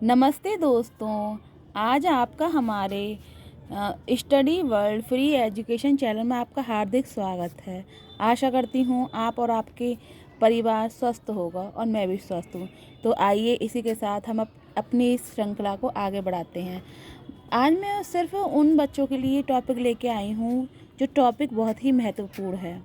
नमस्ते दोस्तों। आज आपका हमारे study world free education channel में आपका हार्दिक स्वागत है। आशा करती हूँ आप और आपके परिवार स्वस्थ होगा और मैं भी स्वस्थ हूँ। तो आइए इसी के साथ हम अपनी इस श्रृंखला को आगे बढ़ाते हैं। आज मैं सिर्फ उन बच्चों के लिए टॉपिक लेके आई हूँ जो टॉपिक बहुत ही महत्वपूर्ण है।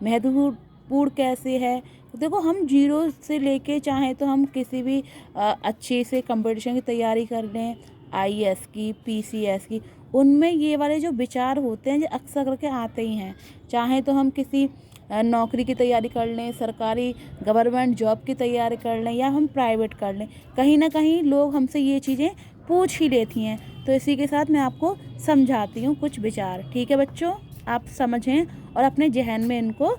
महत्वपूर्ण कैसे है? तो देखो, हम जीरो से लेके चाहें तो हम किसी भी अच्छे से कंपटीशन की तैयारी कर लें, आईएएस की, पीसीएस की, उनमें ये वाले जो विचार होते हैं जो अक्सर करके आते ही हैं। चाहे तो हम किसी नौकरी की तैयारी कर लें, सरकारी गवर्नमेंट जॉब की तैयारी कर लें या हम प्राइवेट कर लें, कहीं ना कहीं लोग हमसे ये चीज़ें पूछ ही लेती हैं। तो इसी के साथ मैं आपको समझाती हूँ कुछ विचार। ठीक है बच्चों, आप समझें और अपने जहन में इनको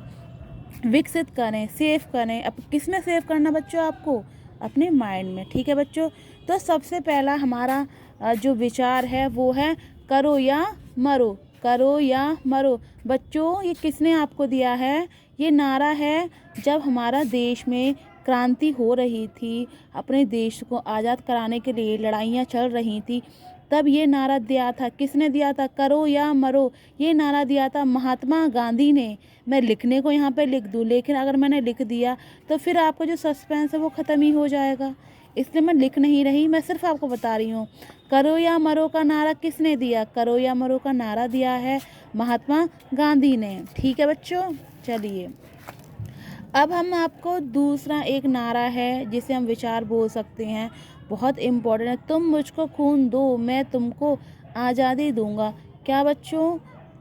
विकसित करें, सेव करें। अब किस में सेव करना बच्चों? आपको अपने माइंड में। ठीक है बच्चों, तो सबसे पहला हमारा जो विचार है वो है करो या मरो। करो या मरो। बच्चों, ये किसने आपको दिया है? ये नारा है जब हमारा देश में क्रांति हो रही थी, अपने देश को आज़ाद कराने के लिए लड़ाइयाँ चल रही थी, तब ये नारा दिया था। किसने दिया था? करो या मरो। ये नारा दिया था महात्मा गांधी ने। मैं लिखने को यहाँ पे लिख दूँ, लेकिन अगर मैंने लिख दिया तो फिर आपका जो सस्पेंस है वो ख़त्म ही हो जाएगा, इसलिए मैं लिख नहीं रही, मैं सिर्फ आपको बता रही हूँ। करो या मरो का नारा किसने दिया? करो या मरो का नारा दिया है महात्मा गांधी ने। ठीक है बच्चों, चलिए अब हम आपको दूसरा एक नारा है जिसे हम विचार बोल सकते हैं, बहुत इम्पोर्टेंट है। तुम मुझको खून दो, मैं तुमको आज़ादी दूंगा। क्या बच्चों?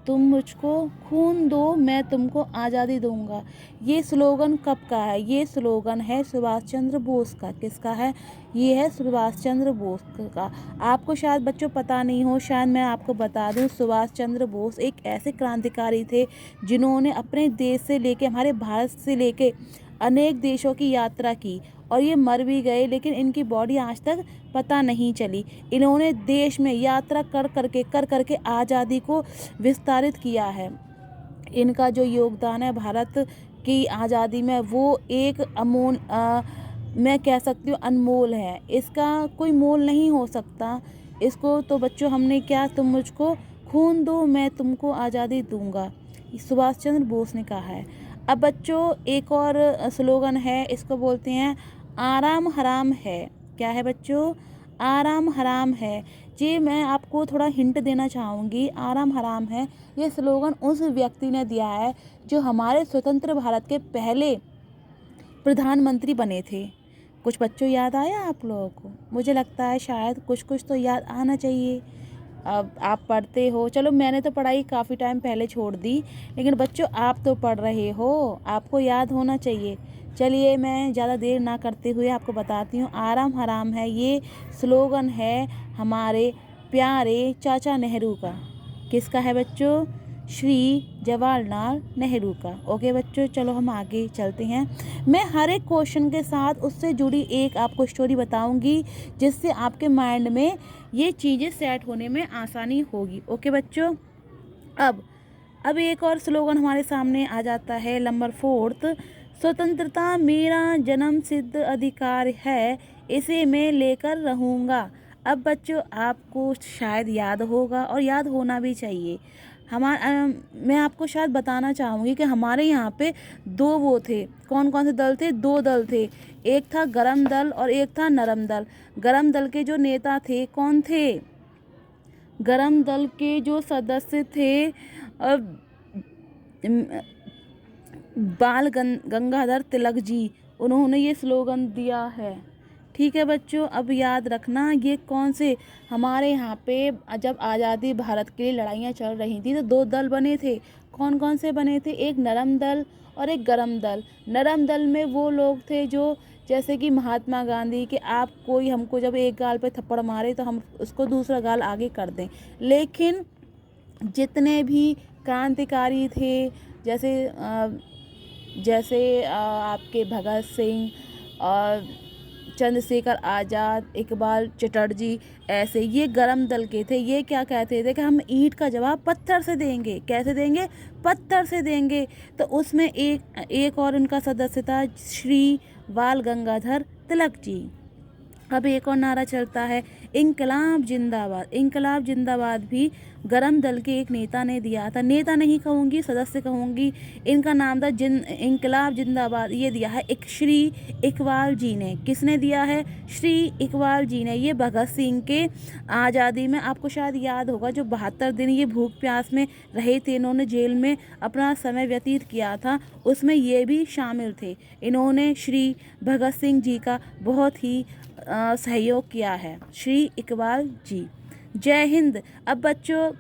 तुम मुझको खून दो, मैं तुमको आज़ादी दूंगा। ये स्लोगन कब का है? ये स्लोगन है सुभाष चंद्र बोस का। किसका है? ये है सुभाष चंद्र बोस का। आपको शायद बच्चों पता नहीं हो, शायद मैं आपको बता दूं, सुभाष चंद्र बोस एक ऐसे क्रांतिकारी थे जिन्होंने अपने देश से लेके, हमारे भारत से लेके अनेक देशों की यात्रा की, और ये मर भी गए लेकिन इनकी बॉडी आज तक पता नहीं चली। इन्होंने देश में यात्रा कर करके आज़ादी को विस्तारित किया है। इनका जो योगदान है भारत की आज़ादी में वो एक मैं कह सकती हूँ अनमोल है। इसका कोई मोल नहीं हो सकता। इसको तो बच्चों हमने क्या, तुम मुझको खून दो, मैं तुमको आज़ादी दूंगा, सुभाष चंद्र बोस ने कहा है। अब बच्चों एक और स्लोगन है, इसको बोलते हैं आराम हराम है। क्या है बच्चों? आराम हराम है। जी, मैं आपको थोड़ा हिंट देना चाहूँगी। आराम हराम है ये स्लोगन उस व्यक्ति ने दिया है जो हमारे स्वतंत्र भारत के पहले प्रधानमंत्री बने थे। कुछ बच्चों याद आया आप लोगों को? मुझे लगता है शायद कुछ कुछ तो याद आना चाहिए। अब आप पढ़ते हो, चलो मैंने तो पढ़ाई काफ़ी टाइम पहले छोड़ दी, लेकिन बच्चों आप तो पढ़ रहे हो, आपको याद होना चाहिए। चलिए मैं ज़्यादा देर ना करते हुए आपको बताती हूँ। आराम हराम है ये स्लोगन है हमारे प्यारे चाचा नेहरू का। किसका है बच्चों? श्री जवाहरलाल नेहरू का। ओके बच्चों, चलो हम आगे चलते हैं। मैं हर एक क्वेश्चन के साथ उससे जुड़ी एक आपको स्टोरी बताऊंगी जिससे आपके माइंड में ये चीज़ें सेट होने में आसानी होगी। ओके बच्चों, अब एक और स्लोगन हमारे सामने आ जाता है, नंबर 4। स्वतंत्रता मेरा जन्म सिद्ध अधिकार है, इसे मैं लेकर रहूँगा। अब बच्चों आपको शायद याद होगा और याद होना भी चाहिए। मैं आपको शायद बताना चाहूँगी कि हमारे यहाँ पे दो वो थे। कौन कौन से दल थे? दो दल थे। एक था गरम दल और एक था नरम दल। गरम दल के जो नेता थे कौन थे? गरम दल के जो सदस्य थे बाल गंगाधर तिलक जी, उन्होंने ये स्लोगन दिया है। ठीक है बच्चों, अब याद रखना ये कौन से, हमारे यहाँ पे जब आज़ादी भारत के लिए लड़ाइयाँ चल रही थी तो दो दल बने थे। कौन कौन से बने थे? एक नरम दल और एक गरम दल। नरम दल में वो लोग थे जो, जैसे कि महात्मा गांधी, कि आप कोई हमको जब एक गाल पे थप्पड़ मारे तो हम उसको दूसरा गाल आगे कर दें। लेकिन जितने भी क्रांतिकारी थे, जैसे आपके भगत सिंह और चंद्रशेखर आज़ाद, इकबाल चटर्जी, ऐसे ये गरम दल के थे। ये क्या कहते थे कि हम ईंट का जवाब पत्थर से देंगे। कैसे देंगे? पत्थर से देंगे। तो उसमें एक और उनका सदस्य था श्री बाल गंगाधर तिलक जी। अब एक और नारा चलता है, इंकलाब जिंदाबाद। इंकलाब जिंदाबाद भी गरम दल के एक नेता ने दिया था। नेता नहीं कहूँगी, सदस्य कहूँगी। इनका नाम था इंकलाब जिंदाबाद। ये दिया है एक श्री इकबाल जी ने। किसने दिया है? श्री इकबाल जी ने। ये भगत सिंह के आज़ादी में, आपको शायद याद होगा, जो 72 दिन ये भूख प्यास में रहे थे, इन्होंने जेल में अपना समय व्यतीत किया था, उसमें ये भी शामिल थे। इन्होंने श्री भगत सिंह जी का बहुत ही सहयोग किया है, श्री इकबाल जी। जय हिंद। अब बच्चों,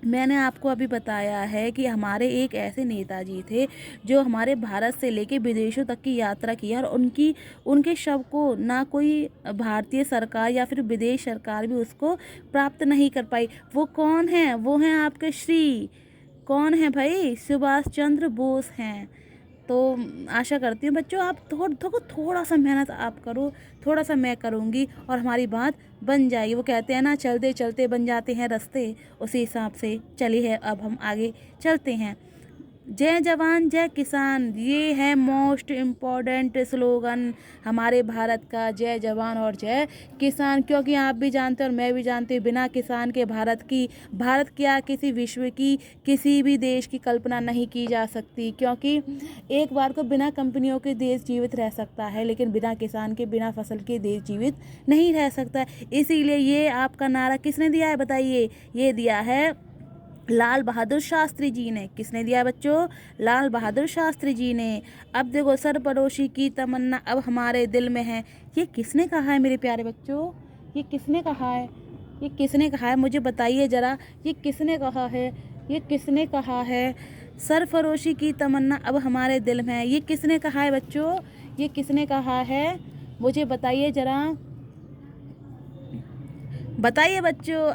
मैंने आपको अभी बताया है कि हमारे एक ऐसे नेताजी थे जो हमारे भारत से लेके विदेशों तक की यात्रा की है, और उनके शव को ना कोई भारतीय सरकार या फिर विदेश सरकार भी उसको प्राप्त नहीं कर पाई। वो कौन है? वो हैं आपके श्री, कौन है भाई? सुभाष चंद्र बोस हैं। तो आशा करती हूँ बच्चों आप थोड़ा सा मेहनत आप करो, थोड़ा सा मैं करूँगी और हमारी बात बन जाएगी। वो कहते हैं ना, चलते चलते बन जाते हैं रास्ते, उसी हिसाब से चलिए अब हम आगे चलते हैं। जय जवान जय किसान, ये है मोस्ट इम्पॉर्टेंट स्लोगन हमारे भारत का, जय जवान और जय किसान। क्योंकि आप भी जानते हैं और मैं भी जानती हूँ, बिना किसान के भारत क्या किसी विश्व की किसी भी देश की कल्पना नहीं की जा सकती। क्योंकि एक बार को बिना कंपनियों के देश जीवित रह सकता है, लेकिन बिना किसान के, बिना फसल के देश जीवित नहीं रह सकता। इसीलिए ये आपका नारा किसने दिया है बताइए? ये दिया है लाल बहादुर शास्त्री जी ने। किसने दिया बच्चों? लाल बहादुर शास्त्री जी ने। अब देखो, सरफरोशी की तमन्ना अब हमारे दिल में है। ये किसने कहा है मेरे प्यारे बच्चों? ये किसने कहा है? ये किसने कहा है? मुझे बताइए ज़रा, ये किसने कहा है? ये किसने कहा है? सरफरोशी की तमन्ना अब हमारे दिल में है। ये किसने कहा है बच्चों? ये किसने कहा है? मुझे बताइए ज़रा, बताइए बच्चों।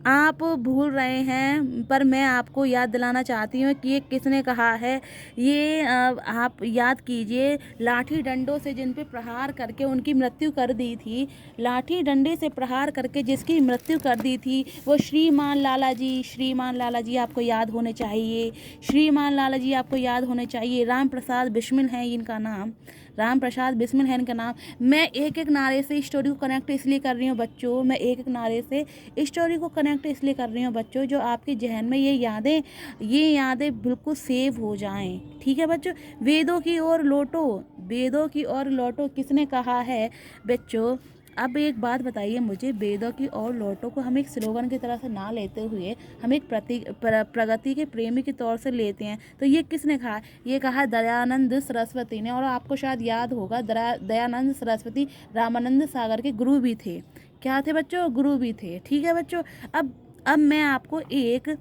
आप भूल रहे हैं, पर मैं आपको याद दिलाना चाहती हूँ कि ये किसने कहा है। ये आप याद कीजिए, लाठी डंडों से जिन पे प्रहार करके उनकी मृत्यु कर दी थी, लाठी डंडे से प्रहार करके जिसकी मृत्यु कर दी थी, वो श्रीमान लाला जी। श्रीमान लाला जी आपको याद होने चाहिए, श्रीमान लाला जी आपको याद होने चाहिए। राम प्रसाद बिस्मिल है इनका नाम, राम प्रसाद बिस्मिल है इनका नाम। मैं एक एक नारे से स्टोरी को कनेक्ट इसलिए कर रही हूँ बच्चों, मैं एक एक नारे से स्टोरी को कनेक्ट इसलिए कर रही हूँ बच्चों, जो आपके जहन में ये यादें बिल्कुल सेव हो जाएं। ठीक है बच्चों? वेदों की ओर लौटो, वेदों की ओर लौटो किसने कहा है बच्चों? अब एक बात बताइए मुझे, वेदों की ओर लौटो को हम एक स्लोगन की तरह से ना लेते हुए हम एक प्रगति के प्रेमी के तौर से लेते हैं, तो ये किसने कहा? ये कहा दयानंद सरस्वती ने। और आपको शायद याद होगा, दयानंद सरस्वती रामानंद सागर के गुरु भी थे। क्या थे बच्चों? गुरु भी थे। ठीक है बच्चों? अब मैं आपको एक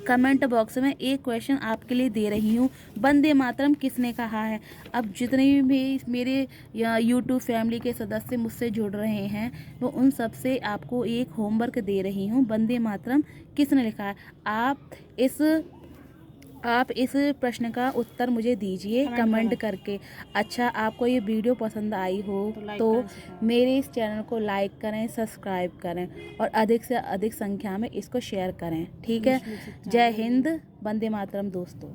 कमेंट बॉक्स में एक क्वेश्चन आपके लिए दे रही हूँ, वंदे मातरम किसने कहा है? अब जितने भी मेरे यूट्यूब फैमिली के सदस्य मुझसे जुड़ रहे हैं, वो उन सब से आपको एक होमवर्क दे रही हूँ, वंदे मातरम किसने लिखा है? आप इस प्रश्न का उत्तर मुझे दीजिए कमेंट करके। अच्छा, आपको ये वीडियो पसंद आई हो तो मेरे इस चैनल को लाइक करें, सब्सक्राइब करें और अधिक से अधिक संख्या में इसको शेयर करें। ठीक है? जय हिंद, वंदे मातरम दोस्तों।